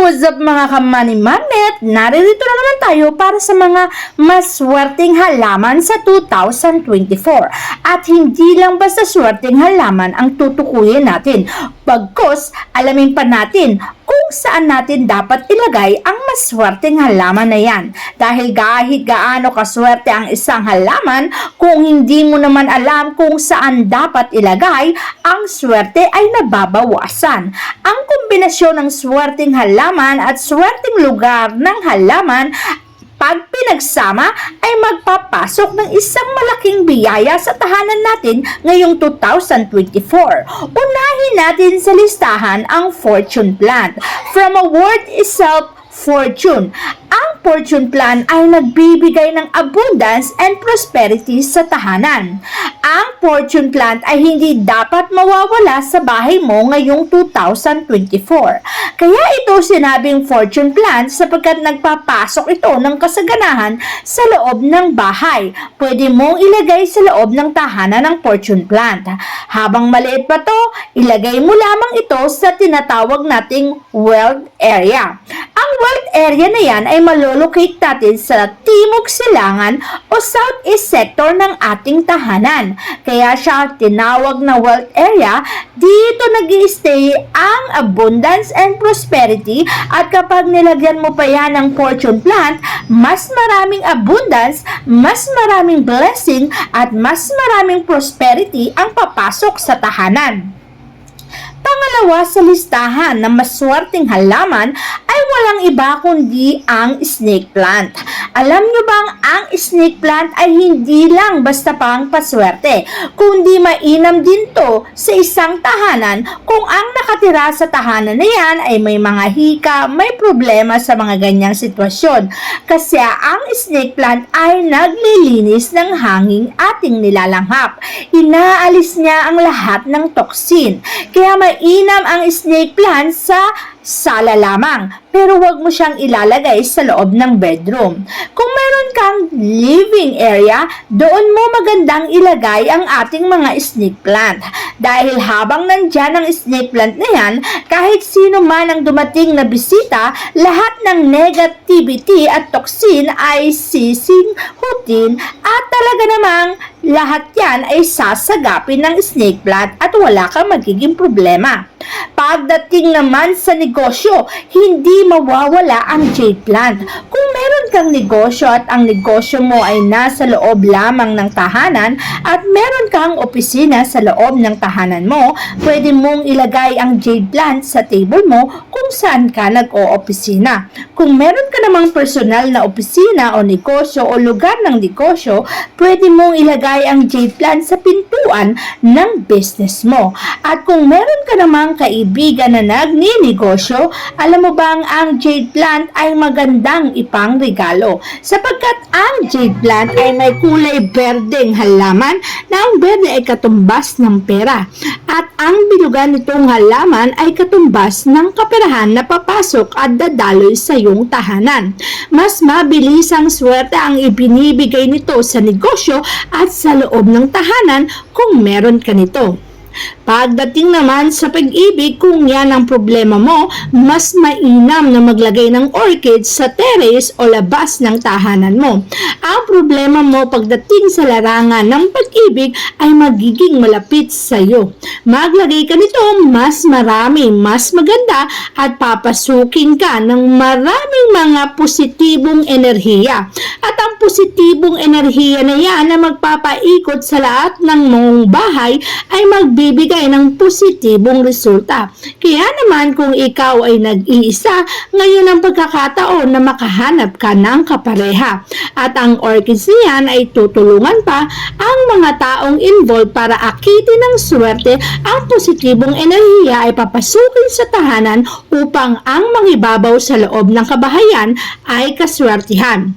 What's up mga ka-Money Magnet? Naririto na naman tayo para sa mga maswerteng halaman sa 2024. At hindi lang basta swerteng halaman ang tutukuyin natin. Bagkus, alamin pa natin kung saan natin dapat ilagay ang maswerteng halaman na yan. Dahil kahit gaano kaswerte ang isang halaman, kung hindi mo naman alam kung saan dapat ilagay, ang swerte ay nababawasan. Ang kombinasyon ng swerteng halaman at swerteng lugar ng halaman pag pinagsama ay magpapasok ng isang malaking biyaya sa tahanan natin ngayong 2024. Unahin natin sa listahan ang fortune plant. From a word itself, fortune. Ang fortune plant ay nagbibigay ng abundance and prosperity sa tahanan. Ang fortune plant ay hindi dapat mawawala sa bahay mo ngayong 2024. Kaya ito sinabing fortune plant sapagkat nagpapasok ito ng kasaganahan sa loob ng bahay. Pwede mong ilagay sa loob ng tahanan ng fortune plant. Habang maliit pa to, ilagay mo lamang ito sa tinatawag nating wealth area. Ang wealth area na yan ay malolocate natin sa timog silangan o southeast sector ng ating tahanan. Kaya siya tinawag na wealth area. Dito nag-i-stay ang abundance and prosperity at kapag nilagyan mo pa yan ng fortune plant, mas maraming abundance, mas maraming blessing at mas maraming prosperity ang papasok sa tahanan. Pangalawa sa listahan ng maswerteng halaman ay walang iba kundi ang snake plant. Alam nyo bang ang snake plant ay hindi lang basta pang paswerte, kundi mainam din to sa isang tahanan kung ang nakatira sa tahanan na yan ay may mga hika, may problema sa mga ganyang sitwasyon. Kasi ang snake plant ay naglilinis ng hanging ating nilalanghap. Inaalis niya ang lahat ng toxin. Kaya mainam ang snake plant sa sala lamang, pero wag mo siyang ilalagay sa loob ng bedroom. Kung meron kang living area, doon mo magandang ilagay ang ating mga snake plant. Dahil habang nandyan ang snake plant na yan, kahit sino man ang dumating na bisita, lahat ng negativity at toxin ay sisinghutin at talaga namang lahat yan ay sasagapin ng snake plant at wala kang magiging problema. Pagdating naman sa negosyo, hindi mawawala ang jade plant. Kung meron kang negosyo at ang negosyo mo ay nasa loob lamang ng tahanan at meron kang opisina sa loob ng tahanan mo, pwede mong ilagay ang jade plant sa table mo kung saan ka nag-o-opisina. Kung meron ka namang personal na opisina o negosyo o lugar ng negosyo, pwede mong ilagay ang jade plant sa pintuan ng business mo. At kung meron ka namang kaibigan na nagninegosyo, alam mo bang ang jade plant ay magandang ipang regalo sapagkat ang jade plant ay may kulay berdeng halaman na ang berde ay katumbas ng pera at ang bilugan nitong halaman ay katumbas ng kaperahan na papasok at dadaloy sa iyong tahanan. Mas mabilis ang swerte ang ibinibigay nito sa negosyo at sa loob ng tahanan kung meron ka nito. Pagdating naman sa pag-ibig, kung yan ang problema mo, mas mainam na maglagay ng orchids sa terrace o labas ng tahanan mo. Ang problema mo pagdating sa larangan ng pag-ibig ay magiging malapit sa iyo. Maglagay ka nito mas marami, mas maganda at papasukin ka ng maraming mga positibong enerhiya. At ang positibong enerhiya na yan na magpapaikot sa lahat ng mong bahay ay magbibigay ng positibong resulta. Kaya naman kung ikaw ay nag-iisa, ngayon ang pagkakataon na makahanap ka ng kapareha. At ang orchids niyan ay tutulungan pa ang mga taong involved para akitin ng swerte. Ang positibong enerhiya ay papasukin sa tahanan upang ang mangibabaw sa loob ng kabahayan ay kaswertihan.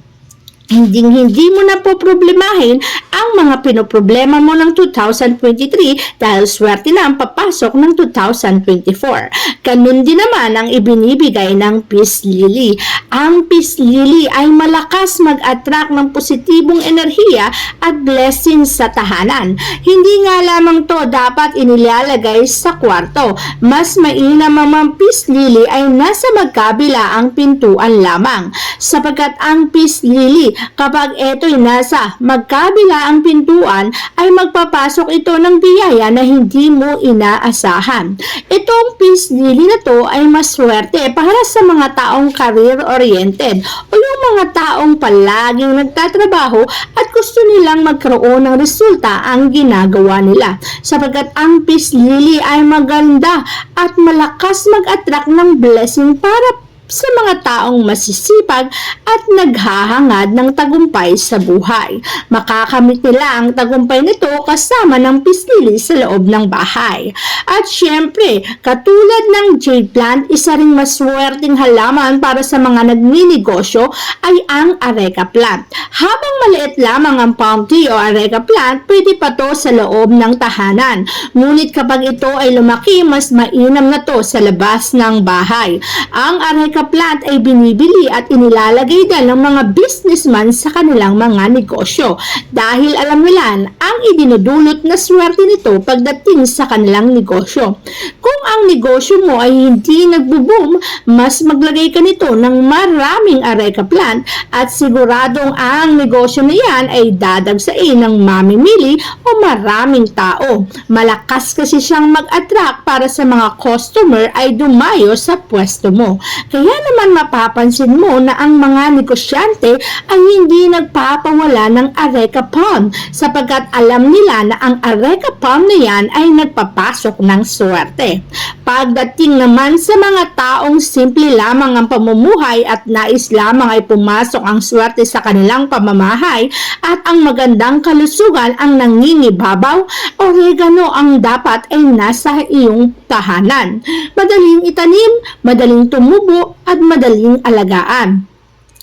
Hindi mo na po problemahin ang mga pinoproblema mo ng 2023 dahil swerte na ang papasok ng 2024. Ganun din naman ang ibinibigay ng Peace Lily. Ang Peace Lily ay malakas mag-attract ng positibong enerhiya at blessings sa tahanan. Hindi nga lamang to dapat inilalagay sa kwarto. Mas mainam ang Peace Lily ay nasa magkabila ang pintuan lamang. Sapagkat ang Peace Lily, kapag ito'y nasa magkabila ang pintuan, ay magpapasok ito ng biyaya na hindi mo inaasahan. Itong Peace Lily na to ay maswerte para sa mga taong career-oriented o yung mga taong palaging nagtatrabaho at gusto nilang magkaroon ng resulta ang ginagawa nila. Sapagkat ang Peace Lily ay maganda at malakas mag-attract ng blessing para sa mga taong masisipag at naghahangad ng tagumpay sa buhay. Makakamit nila ang tagumpay nito kasama ng Peace Lily sa loob ng bahay. At syempre, katulad ng jade plant, isa ring maswerteng halaman para sa mga nagninegosyo ay ang areca plant. Habang maliit lamang ang palm tree o areca plant, pwede pa to sa loob ng tahanan. Ngunit kapag ito ay lumaki, mas mainam na to sa labas ng bahay. Ang areca plant ay binibili at inilalagay din ng mga businessman sa kanilang mga negosyo dahil alam nila ang idinudulot na swerte nito pagdating sa kanilang negosyo. Kung ang negosyo mo ay hindi nagbo-boom, mas maglagay ka nito ng maraming areca plant at siguradong ang negosyo na yan ay dadagsain ng mamimili o maraming tao. Malakas kasi siyang mag-attract para sa mga customer ay dumayo sa pwesto mo. Kaya naman mapapansin mo na ang mga negosyante ay hindi nagpapawala ng areca palm sapagkat alam nila na ang areca palm na yan ay nagpapasok ng swerte. Pagdating naman sa mga taong simple lamang ang pamumuhay at nais lamang ay pumasok ang swerte sa kanilang pamamahay at ang magandang kalusugan ang nangingibabaw, oregano ang dapat ay nasa iyong tahanan. Madaling itanim, madaling tumubo at madaling alagaan.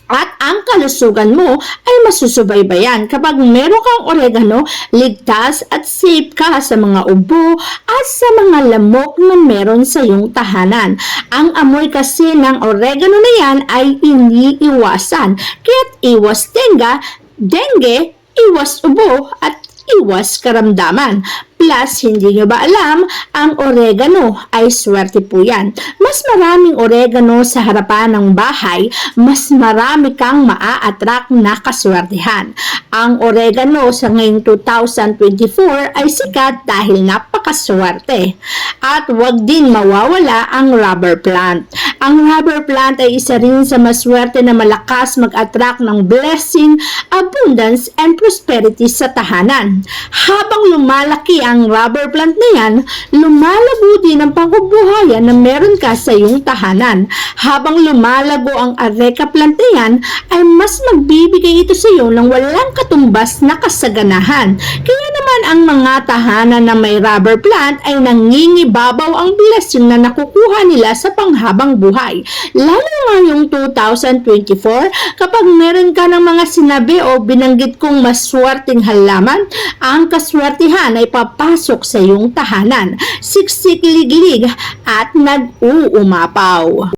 At ang kalusugan mo ay masusubaybayan kapag meron kang oregano, ligtas at safe ka sa mga ubo at sa mga lamok na meron sa iyong tahanan. Ang amoy kasi ng oregano na yan ay iniiwasan, kaya't iwas dengue, iwas ubo at iwas karamdaman. Plus, hindi nyo ba alam, ang oregano ay swerte po yan. Mas maraming oregano sa harapan ng bahay, mas marami kang maa-attract na kaswertehan. Ang oregano sa ngayong 2024 ay sikat dahil napakaswerte. At wag din mawawala ang rubber plant. Ang rubber plant ay isa rin sa maswerte na malakas mag-attract ng blessing, abundance, and prosperity sa tahanan. Habang lumalaki ang rubber plant na yan, lumalago din ang pangbubuhayan na meron ka sa iyong tahanan. Habang lumalago ang areca plant na yan, ay mas magbibigay ito sa iyo ng walang katumbas na kasaganahan. Kaya naman ang mga tahanan na may rubber plant ay nangingibabaw ang blessing na nakukuha nila sa panghabang buhay. Lalo ngayong 2024, kapag meron ka ng mga sinabi o binanggit kong maswerteng halaman, ang kaswertihan ay papasok sa iyong tahanan, siksik-liglig at nag-uumapaw.